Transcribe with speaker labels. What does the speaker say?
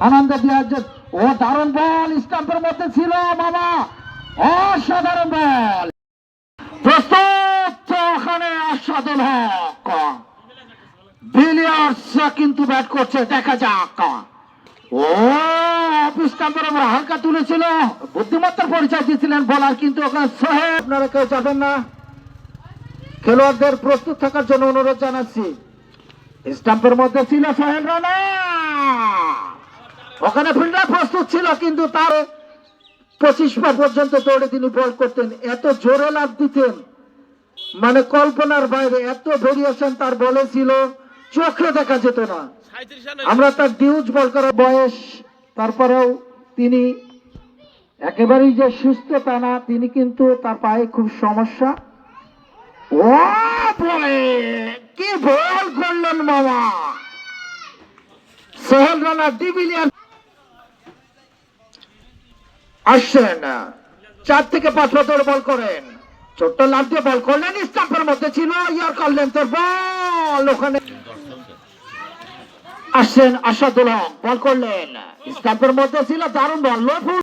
Speaker 1: আনন্দ দিয়ার ও দারুণ বল স্টাম্পের মধ্যে ছিল মামা, অসাধারণ বল। প্রস্তুত ওখানে আসাদুল হক, বিলিয়ার্স কিন্তু ব্যাট করছে, দেখা যাক। ও স্টাম্পের উপর হালকা তুলেছিল, বুদ্ধিমত্তার পরিচয় দিয়েছিলেন বলার, কিন্তু ওখানে সোহেব। আপনারা কেউ যাবেন না, খেলোয়াড়দের প্রস্তুত থাকার জন্য অনুরোধ জানাচ্ছি। স্টাম্পের মধ্যে ছিল সোহেব রানা, ওখানে ফিল্ডার প্রস্তুত ছিল, কিন্তু তার 25 পা পর্যন্ত দৌড়ে তিনি বল করতেন, এত জোরে লাফ দিতেন, মানে কল্পনার বাইরে, এত ভেরিয়েশন তার বলে ছিল, চোখে দেখা যেত না। আমরা তার ডিউজ বল করার বয়স, তারপরেও তিনি একেবারেই যে সুস্থ তা না, তিনি কিন্তু তার পায়ে খুব সমস্যা। ও বলে কি বল করলেন মামা, সোহেল রানা ডিভিলিয়ার আসছেন, 4 থেকে 5 বছর বল করেন, ছোট্ট লাভ দিয়ে বল করলেন, স্টাম্পের মধ্যে ছিল, ইয়ার করলেন তোর বল, ওখানে আসছেন আসাদুল হক, বল করলেন, স্টাম্পের মধ্যে ছিল, দারুণ বল।